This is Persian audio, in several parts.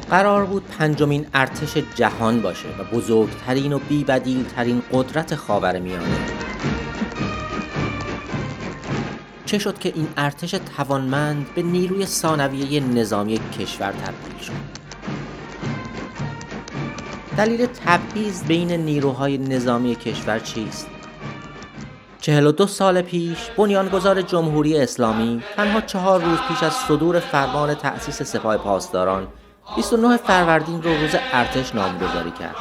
قرار بود پنجمین ارتش جهان باشه و بزرگترین و بی‌بدیل‌ترین قدرت خاورمیانه. چه شد که این ارتش توانمند به نیروی ثانویه نظامی کشور تبدیل شد؟ دلیل تبعیض بین نیروهای نظامی کشور چیست؟ 42 سال پیش بنیانگذار جمهوری اسلامی تنها 4 روز پیش از صدور فرمان تأسیس سپاه پاسداران 29 فروردین رو روز ارتش نامگذاری کرد.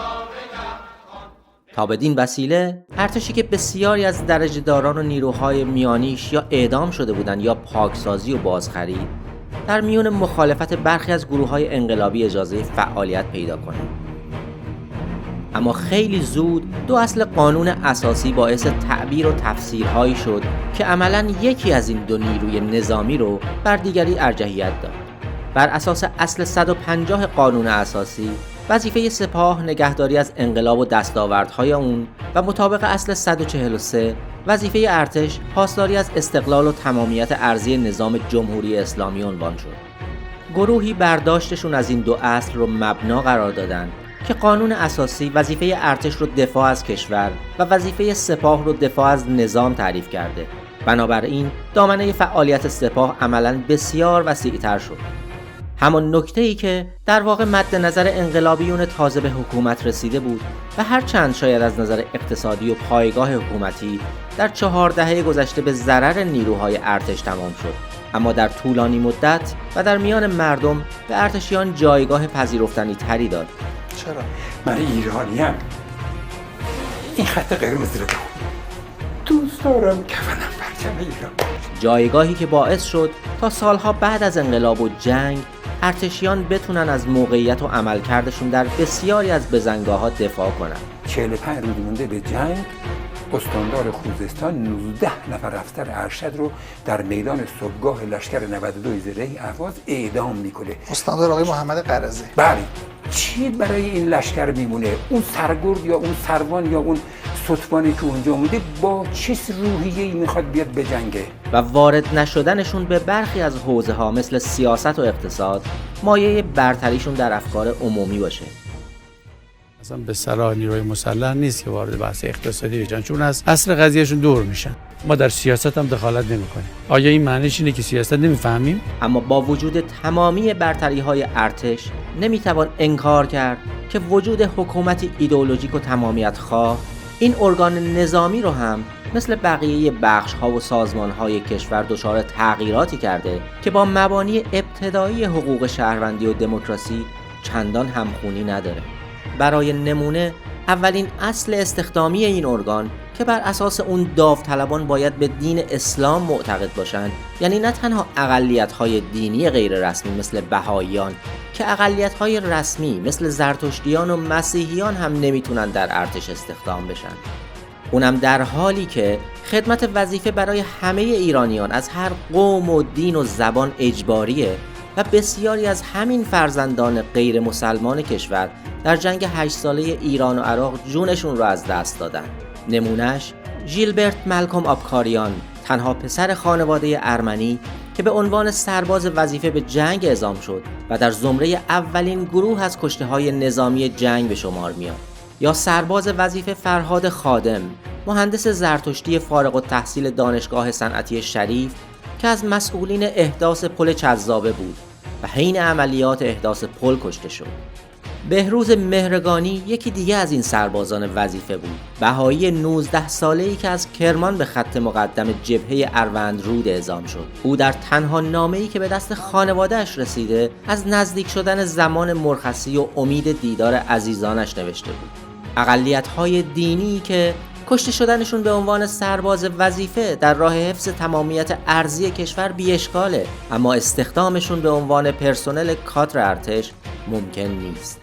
تا بدین وسیله ارتشی که بسیاری از درجه‌داران و نیروهای میانیش یا اعدام شده بودند یا پاکسازی و بازخرید، در میون مخالفت برخی از گروه‌های انقلابی اجازه فعالیت پیدا کنند. اما خیلی زود 2 اصل قانون اساسی باعث تعبیر و تفسیرهایی شد که عملاً یکی از این 2 نیروی نظامی رو بر دیگری ارجحیت داد. بر اساس اصل 150 قانون اساسی، وظیفه سپاه نگهداری از انقلاب و دستاوردهای اون و مطابق اصل 143 وظیفه ارتش پاسداری از استقلال و تمامیت ارضی نظام جمهوری اسلامی عنوان شد. گروهی برداشتشون از این 2 اصل رو مبنا قرار دادن که قانون اساسی وظیفه ارتش رو دفاع از کشور و وظیفه سپاه رو دفاع از نظام تعریف کرده. بنابراین دامنه فعالیت سپاه عملاً بسیار وسیع‌تر شد. همان نکته‌ای که در واقع مد نظر انقلابیون تازه به حکومت رسیده بود و هرچند شاید از نظر اقتصادی و پایگاه حکومتی در 4 دهه گذشته به ضرر نیروهای ارتش تمام شد، اما در طولانی مدت و در میان مردم به ارتشیان جایگاه پذیرفتنی تری داد. چرا؟ من ایرانیم. این خط قرمز رو دوست دارم کفنم پرچم ایران. جایگاهی که باعث شد تا سالها بعد از انقلاب و جنگ ارتشیان بتونن از موقعیت و عملکردشون در بسیاری از بزنگاه‌ها دفاع کنن. 45 روز مونده به جنگ، استاندار خوزستان 19 نفر افسر ارشد رو در میدان صبحگاه لشکر 92 زرهی اهواز اعدام میکنه. استاندار آقای محمد قرضی. بله. چی برای این لشکر میمونه؟ اون سرگرد یا اون سروان یا اون ستوانی که اونجا مونده با چه روحیه‌ای میخواد بیاد بجنگه؟ و وارد نشدنشون به برخی از حوزه‌ها مثل سیاست و اقتصاد مایه برتریشون در افکار عمومی باشه. اصلا به صلاح نیروی مسلح نیست که وارد بحث اقتصادی بشن، چون از اصل قضیهشون دور میشن. ما در سیاست هم دخالت نمی‌کنیم. آیا این معنیش اینه که سیاست نمی‌فهمیم؟ اما با وجود تمامی برتری‌های ارتش نمی‌توان انکار کرد که وجود حکومتی ایدئولوژیک و تمامیت خواه این ارگان نظامی رو هم مثل بقیه بخش‌ها و سازمان‌های کشور دچار تغییراتی کرده که با مبانی ابتدایی حقوق شهروندی و دموکراسی چندان همخوانی نداره. برای نمونه اولین اصل استخدامی این ارگان که بر اساس اون داوطلبان باید به دین اسلام معتقد باشند، یعنی نه تنها اقلیت‌های دینی غیر رسمی مثل بهائیان که اقلیت‌های رسمی مثل زرتشتیان و مسیحیان هم نمیتونن در ارتش استخدام بشن، اونم در حالی که خدمت وظیفه برای همه ایرانیان از هر قوم و دین و زبان اجباریه و بسیاری از همین فرزندان غیر مسلمان کشور در جنگ 8 ساله ایران و عراق جونشون رو از دست دادن. نمونش ژیلبرت مالکوم آبکاریان، تنها پسر خانواده ارمنی که به عنوان سرباز وظیفه به جنگ اعزام شد و در زمره اولین گروه از کشته‌های نظامی جنگ به شمار میاد. یا سرباز وظیفه فرهاد خادم، مهندس زرتشتی فارغ التحصیل دانشگاه صنعتی شریف که از مسئولین احداث پل چذابه بود و حین عملیات احداث پل کشته شد. بهروز مهرگانی یکی دیگه از این سربازان وظیفه بود، بهایی 19 ساله‌ای که از کرمان به خط مقدم جبهه اروندرود اعزام شد. او در تنها نامه‌ای که به دست خانواده‌اش رسیده از نزدیک شدن زمان مرخصی و امید دیدار عزیزانش نوشته بود. اقلیت‌های دینی که کشته شدنشون به عنوان سرباز وظیفه در راه حفظ تمامیت ارضی کشور بی‌اشکاله، اما استخدامشون به عنوان پرسنل کادر ارتش ممکن نیست.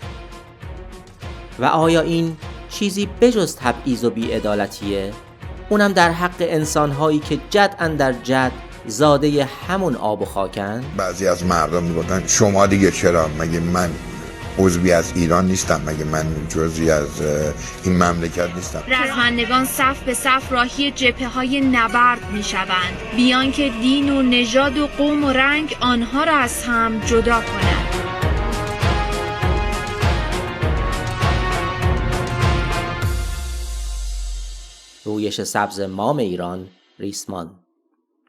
و آیا این چیزی بجز تبعیض و بی‌عدالتیه؟ اونم در حق انسان‌هایی که جدعاً در جد زاده همون آب و خاکن؟ بعضی از مردم میگفتن شما دیگه چرا؟ مگه من عضوی از ایران نیستم؟ مگه من جزئی از این مملکت نیستم؟ رزمندگان صف به صف راهی جبهه‌های نبرد می‌شوند بیان که دین و نژاد و قوم و رنگ آنها را از هم جدا کند. رویش سبز مام ایران ریسمان.